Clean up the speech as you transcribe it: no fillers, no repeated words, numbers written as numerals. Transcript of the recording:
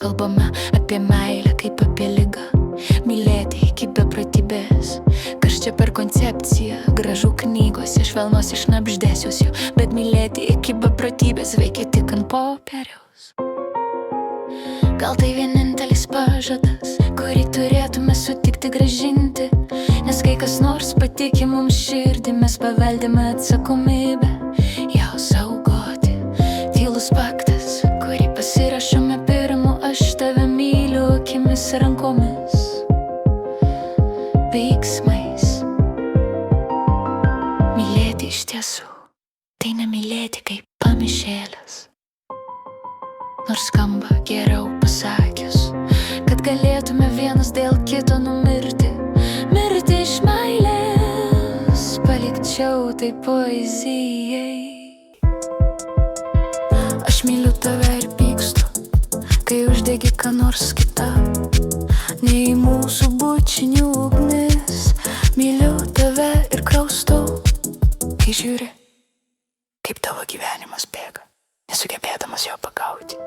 Kalbame apie meilę kaip apie ligą, mylėti iki beprotybės. Kas čia per koncepcija, gražu knygose, švelnos išnabždėsios jų, bet mylėti iki beprotybės veikia tik ant popieriaus. Gal tai vienintelis pažadas, kurį turėtume sutikti grąžinti, nes kai kas nors patikė mums širdį, mes paveldime atsakomybę jau saugoti. Tylus paktas, kurį pasirašome pirmu, aš tave myliu akimis ir rankomis, veiksmais. Mylėti iš tiesų, tai nemylėti kaip pamišėlės. Nors skamba geriau pasakius, kad galėtume vienas dėl kito numirti, mirti iš meilės, palikčiau tai poezijai. Aš myliu tave ir pykstu, kai uždegi ką nors kitą, nei mūsų bučinių ugnis. Myliu tave ir kraustau, kai žiūri, kaip tavo gyvenimas bėga, nesugebėdamas jo pagauti.